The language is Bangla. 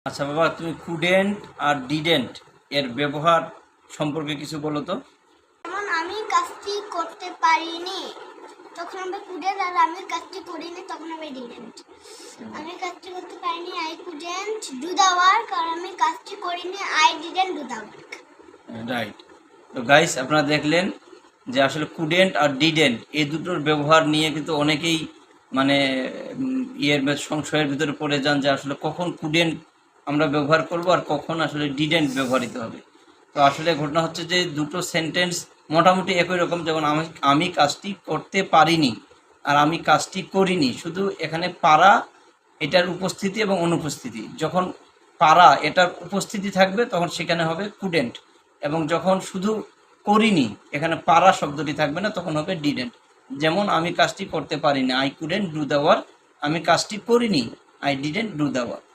আচ্ছা বাবা, তুমি কুডেন্ট আর ডিডেন্ট এর ব্যবহার সম্পর্কে কিছু বলো তো। যেমন আমি কাজটি করতে পারিনি তখন আমরা কুডেন্ট, আর আমি কাজটি করিনি তখন আমি ডিডেন্ট। আমি কাজটি করতে পারিনি I couldn't do the work, আর আমি কাজটি করিনি I didn't do the work. Right. তো গাইস, আপনারা দেখলেন যে আসলে কুডেন্ট আর ডিডেন্ট এই দুটোর ব্যবহার নিয়ে কিন্তু অনেকেই মানে সংশয়ের ভিতরে পড়ে যান যে আসলে কখন কুডেন্ট আমরা ব্যবহার করব আর কখন আসলে ডিডেন্ট ব্যবহৃত হবে। তো আসলে ঘটনা হচ্ছে যে দুটো সেন্টেন্স মোটামুটি একই রকম। যেমন আমি কাজটি করতে পারিনি আর আমি কাজটি করিনি, শুধু এখানে পারা এটার উপস্থিতি এবং অনুপস্থিতি। যখন পারা এটার উপস্থিতি থাকবে তখন সেখানে হবে কুডেন্ট, এবং যখন শুধু করিনি এখানে পারা শব্দটি থাকবে না তখন হবে ডিডেন্ট। যেমন আমি কাজটি করতে পারিনি, I couldn't do the work. আমি কাজটি করিনি, I didn't do the work.